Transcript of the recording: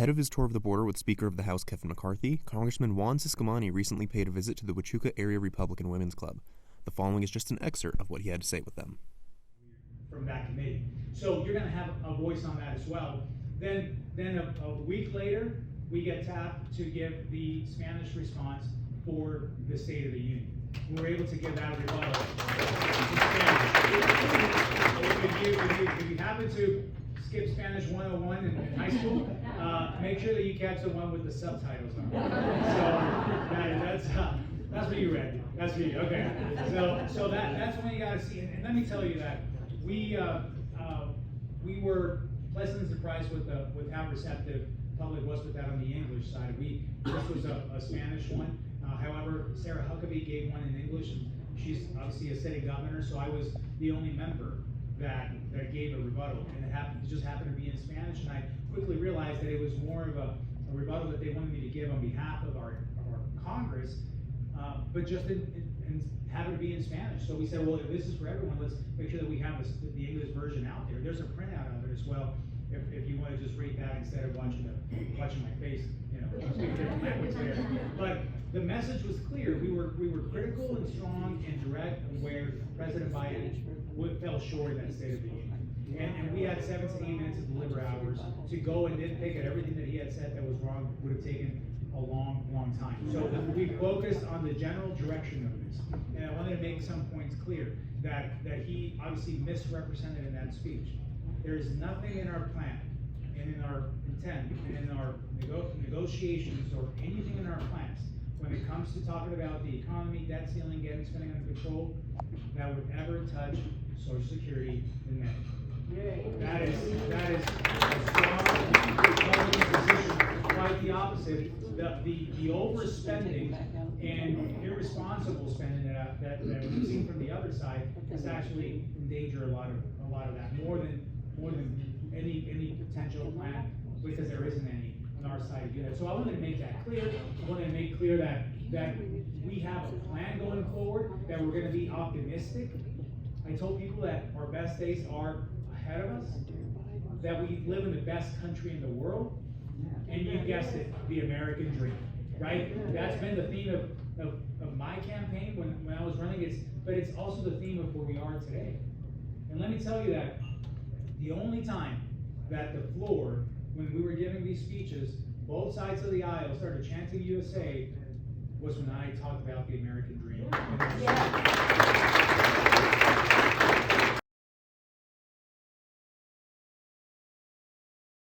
Ahead of his tour of the border with Speaker of the House Kevin McCarthy, Congressman Juan Ciscomani recently paid a visit to the Huachuca Area Republican Women's Club. The following is just an excerpt of what he had to say with them. From that committee. So you're going to have a voice on that as well. Then a week later, we get tapped to give the Spanish response for the State of the Union. We were able to give that rebuttal in Spanish. If you happen to skip Spanish 101 in high school, make sure that you catch the one with the subtitles on. So that's what you read. That's for you. Okay. So that's when you got to see. And let me tell you that we were pleasantly surprised with how receptive the public was with that on the English side. This was a Spanish one. However, Sarah Huckabee gave one in English, and she's obviously a sitting governor, so I was the only member that gave a rebuttal, and it just happened to be in Spanish, and I quickly realized that it was more of a rebuttal that they wanted me to give on behalf of our Congress, but just happened to be in Spanish. So we said, well, if this is for everyone, let's make sure that we have the English version out there. There's a printout of it as well, if you want to just read that instead of watching my face, speak different language there. But the message was clear. We were critical and strong and direct where President Biden fell short in that State of the Union. And we had 7 to 8 minutes of deliberate hours to go and nitpick at everything that he had said that was wrong. Would have taken a long time. So we focused on the general direction of this. And I wanted to make some points clear that he obviously misrepresented in that speech. There is nothing in our plan and in our intent and in our negotiations or anything in our plans when it comes to talking about the economy, debt ceiling, getting spending under control, that would ever touch Social Security and Medicare. That is a strong position. Quite the opposite. The overspending and irresponsible spending that we've seen from the other side has actually endangered a lot of that more than any potential plan, because there isn't any on our side to do that. So I wanted to make that clear. I wanted to make clear that we have a plan going forward, that we're going to be optimistic. I told people that our best days are ahead of us, that we live in the best country in the world, and you guessed it, the American dream, right? That's been the theme of my campaign when I was running, but it's also the theme of where we are today. And let me tell you that the only time that the floor, when we were giving these speeches, both sides of the aisle started chanting USA was when I talked about the American dream.